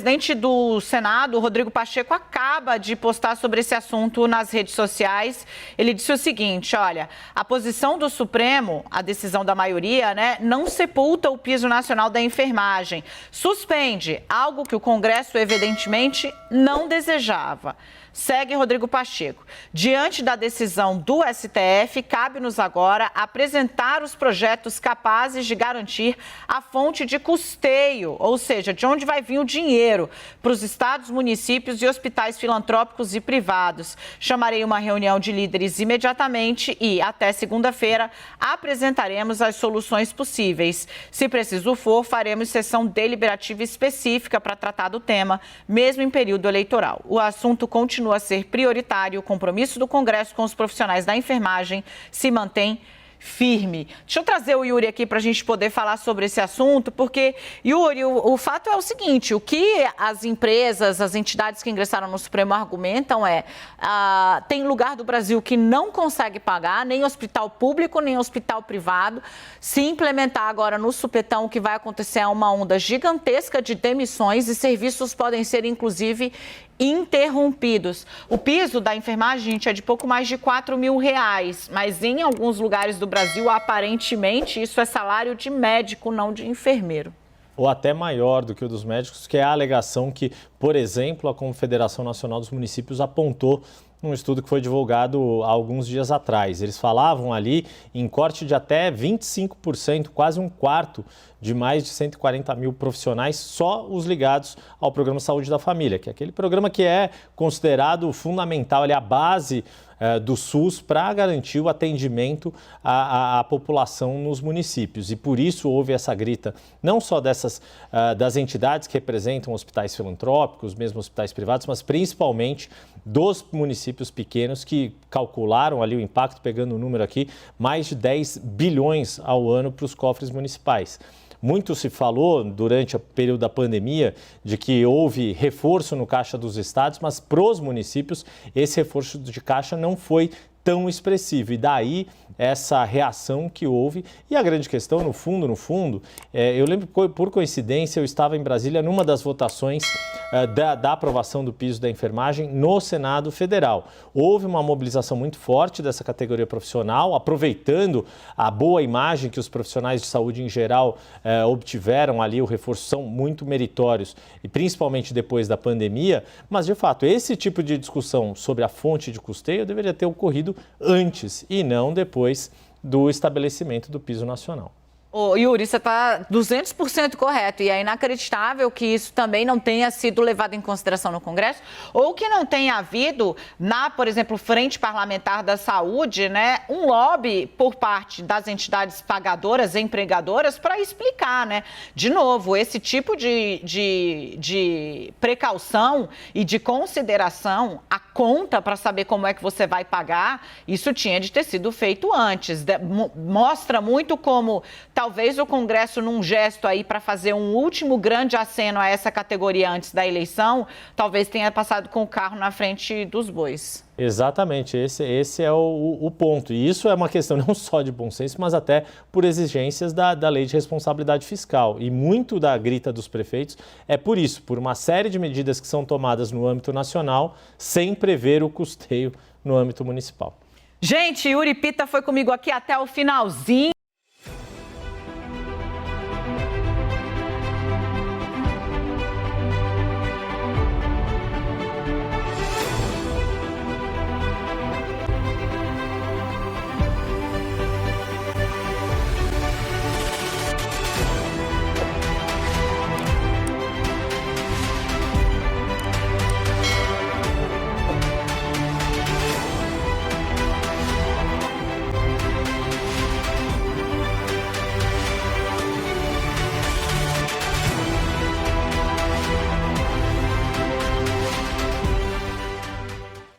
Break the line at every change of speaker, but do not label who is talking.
O presidente do Senado, Rodrigo Pacheco, acaba de postar sobre esse assunto nas redes sociais. Ele disse o seguinte, olha, a posição do Supremo, a decisão da maioria, não sepulta o piso nacional da enfermagem. Suspende, algo que o Congresso evidentemente não desejava. Segue Rodrigo Pacheco. Diante da decisão do STF, cabe-nos agora apresentar os projetos capazes de garantir a fonte de custeio, ou seja, de onde vai vir o dinheiro para os estados, municípios e hospitais filantrópicos e privados. Chamarei uma reunião de líderes imediatamente e, até segunda-feira, apresentaremos as soluções possíveis. Se preciso for, faremos sessão deliberativa específica para tratar do tema, mesmo em período eleitoral. O assunto continua a ser prioritário. O compromisso do Congresso com os profissionais da enfermagem se mantém firme. Deixa eu trazer o Yuri aqui para a gente poder falar sobre esse assunto, porque, Yuri, o fato é o seguinte, o que as empresas, as entidades que ingressaram no Supremo argumentam tem lugar do Brasil que não consegue pagar, nem hospital público, nem hospital privado. Se implementar agora no supetão, o que vai acontecer é uma onda gigantesca de demissões e serviços podem ser, inclusive, interrompidos. O piso da enfermagem, gente, é de pouco mais de R$4 mil, mas em alguns lugares do Brasil, aparentemente, isso é salário de médico, não de enfermeiro.
Ou até maior do que o dos médicos, que é a alegação que, por exemplo, a Confederação Nacional dos Municípios apontou num estudo que foi divulgado há alguns dias atrás. Eles falavam ali em corte de até 25%, quase um quarto de mais de 140 mil profissionais, só os ligados ao Programa Saúde da Família, que é aquele programa que é considerado fundamental, ele é a base do SUS para garantir o atendimento à população nos municípios. E por isso houve essa grita, não só das entidades que representam hospitais filantrópicos, mesmo hospitais privados, mas principalmente dos municípios pequenos que calcularam ali o impacto, pegando o número aqui, mais de 10 bilhões ao ano para os cofres municipais. Muito se falou durante o período da pandemia de que houve reforço no caixa dos estados, mas para os municípios esse reforço de caixa não foi tão expressivo. E daí essa reação que houve. E a grande questão, no fundo, eu lembro que por coincidência eu estava em Brasília numa das votações da aprovação do piso da enfermagem no Senado Federal. Houve uma mobilização muito forte dessa categoria profissional, aproveitando a boa imagem que os profissionais de saúde em geral obtiveram ali, o reforço, são muito meritórios, e principalmente depois da pandemia, mas de fato esse tipo de discussão sobre a fonte de custeio deveria ter ocorrido antes e não depois do estabelecimento do piso nacional.
Ô, Yuri, você está 200% correto e é inacreditável que isso também não tenha sido levado em consideração no Congresso ou que não tenha havido por exemplo, Frente Parlamentar da Saúde, um lobby por parte das entidades pagadoras, empregadoras, para explicar, De novo, esse tipo de precaução e de consideração, a conta para saber como é que você vai pagar, isso tinha de ter sido feito antes. Mostra muito como talvez o Congresso, num gesto aí para fazer um último grande aceno a essa categoria antes da eleição, talvez tenha passado com o carro na frente dos bois.
Exatamente, esse é o ponto. E isso é uma questão não só de bom senso, mas até por exigências da Lei de Responsabilidade Fiscal. E muito da grita dos prefeitos é por isso, por uma série de medidas que são tomadas no âmbito nacional, sem prever o custeio no âmbito municipal.
Gente, Yuri Pita foi comigo aqui até o finalzinho.